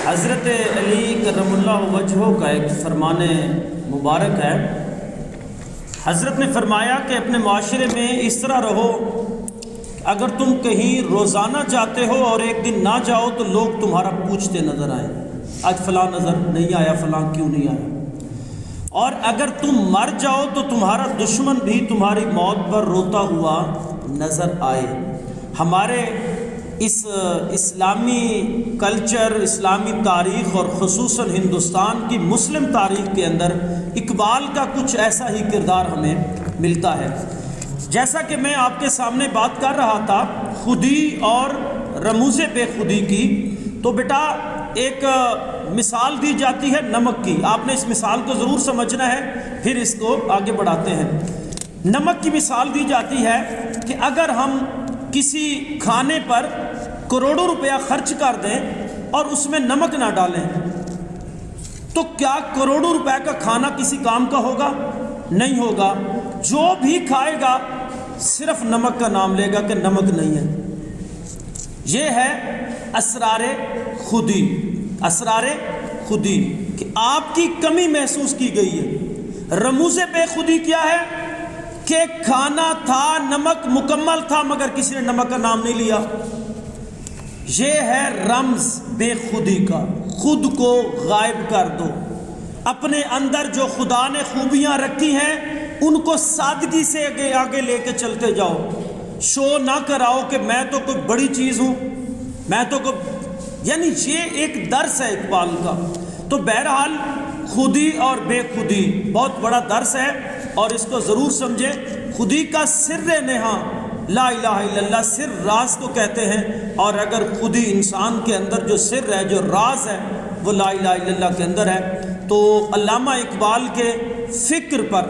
حضرت علی کرم اللہ وجہہ کا ایک فرمان مبارک ہے۔ حضرت نے فرمایا کہ اپنے معاشرے میں اس طرح رہو، اگر تم کہیں روزانہ جاتے ہو اور ایک دن نہ جاؤ تو لوگ تمہارا پوچھتے نظر آئیں، آج فلاں نظر نہیں آیا، فلاں کیوں نہیں آیا۔ اور اگر تم مر جاؤ تو تمہارا دشمن بھی تمہاری موت پر روتا ہوا نظر آئے۔ ہمارے اس اسلامی کلچر، اسلامی تاریخ اور خصوصاً ہندوستان کی مسلم تاریخ کے اندر اقبال کا کچھ ایسا ہی کردار ہمیں ملتا ہے۔ جیسا کہ میں آپ کے سامنے بات کر رہا تھا خودی اور رموز بے خودی کی، تو بیٹا ایک مثال دی جاتی ہے نمک کی۔ آپ نے اس مثال کو ضرور سمجھنا ہے، پھر اس کو آگے بڑھاتے ہیں۔ نمک کی مثال دی جاتی ہے کہ اگر ہم کسی کھانے پر کروڑوں روپیہ خرچ کر دیں اور اس میں نمک نہ ڈالیں تو کیا کروڑوں روپے کا کھانا کسی کام کا ہوگا؟ نہیں ہوگا۔ جو بھی کھائے گا صرف نمک کا نام لے گا کہ نمک نہیں ہے۔ یہ ہے اسرار خودی، اسرار خودی کہ آپ کی کمی محسوس کی گئی ہے۔ رموز بے خودی کیا ہے کہ کھانا تھا، نمک مکمل تھا، مگر کسی نے نمک کا نام نہیں لیا۔ یہ ہے رمز بے خودی کا، خود کو غائب کر دو۔ اپنے اندر جو خدا نے خوبیاں رکھی ہیں ان کو سادگی سے آگے لے کے چلتے جاؤ۔ شو نہ کراؤ کہ میں تو کوئی بڑی چیز ہوں، میں تو یعنی یہ ایک درس ہے اقبال کا۔ تو بہرحال خودی اور بے خودی بہت بڑا درس ہے اور اس کو ضرور سمجھیں۔ خودی کا سر نہاں لا الہ الا اللہ، سر راز کو کہتے ہیں، اور اگر خودی انسان کے اندر جو سر ہے، جو راز ہے، وہ لا الہ الا اللہ کے اندر ہے۔ تو علامہ اقبال کے فکر پر